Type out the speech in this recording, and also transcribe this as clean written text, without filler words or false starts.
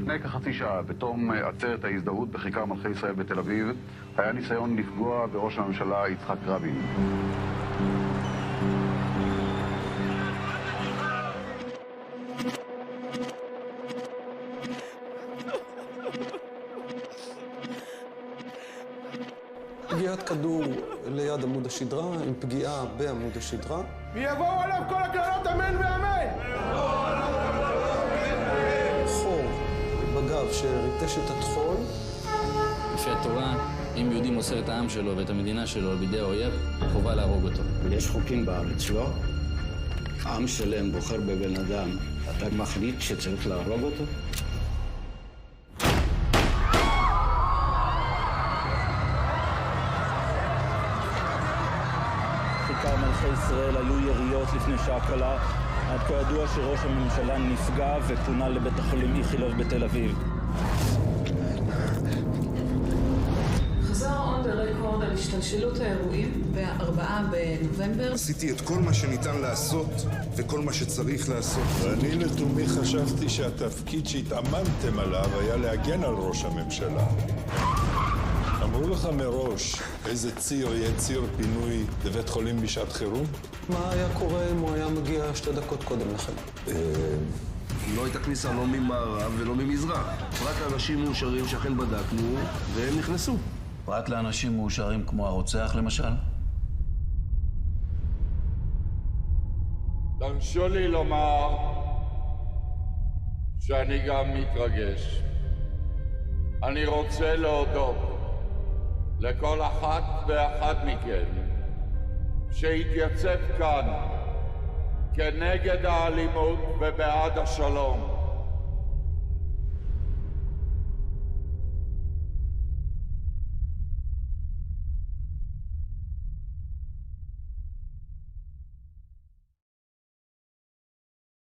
לפני כחצי שעה, בתום עצרת ההזדהות בכיכר מלכי ישראל בתל אביב, היה ניסיון לפגוע בראש הממשלה יצחק רבין. פגיעת כדור ליד עמוד השדרה, עם פגיעה בעמוד השדרה. ויבואו עליו כל הקללות אמן ואמן! חור בגב שריטש את הטחול. לפי התורה, אם יהודי מוסר את העם שלו ואת המדינה שלו בידי האויב, חובה להרוג אותו. יש חוקים בארץ, לא? עם שלם בוחר בבן אדם, אתה מחליט שצריך להרוג אותו? בכיכר מלכי ישראל היו יריות לפני שעה קלה. עד כה ידוע שראש הממשלה נפגע ופונה לבית החולים איכילוב בתל אביב. חזר עוד רקורד על השתלשלות האירועים ב-4 בנובמבר. עשיתי את כל מה שניתן לעשות וכל מה שצריך לעשות. ואני לתומי חשבתי שהתפקיד שהתאמנתם עליו היה להגן על ראש הממשלה. אמרו לך מראש איזה ציר יהיה ציר פינוי לבית חולים בשעת חירום? מה היה קורה אם הוא היה מגיע 2 דקות קודם לכן? לא הייתה כניסה לא ממערב ולא ממזרח. רק לאנשים מאושרים שאכן בדקנו והם נכנסו. פרט לאנשים מאושרים כמו הרוצח למשל? תרשו לי לומר שאני גם מתרגש. אני רוצה להודות לכל אחת ואחד מכם שהתייצב כאן כנגד האלימות ובעד השלום.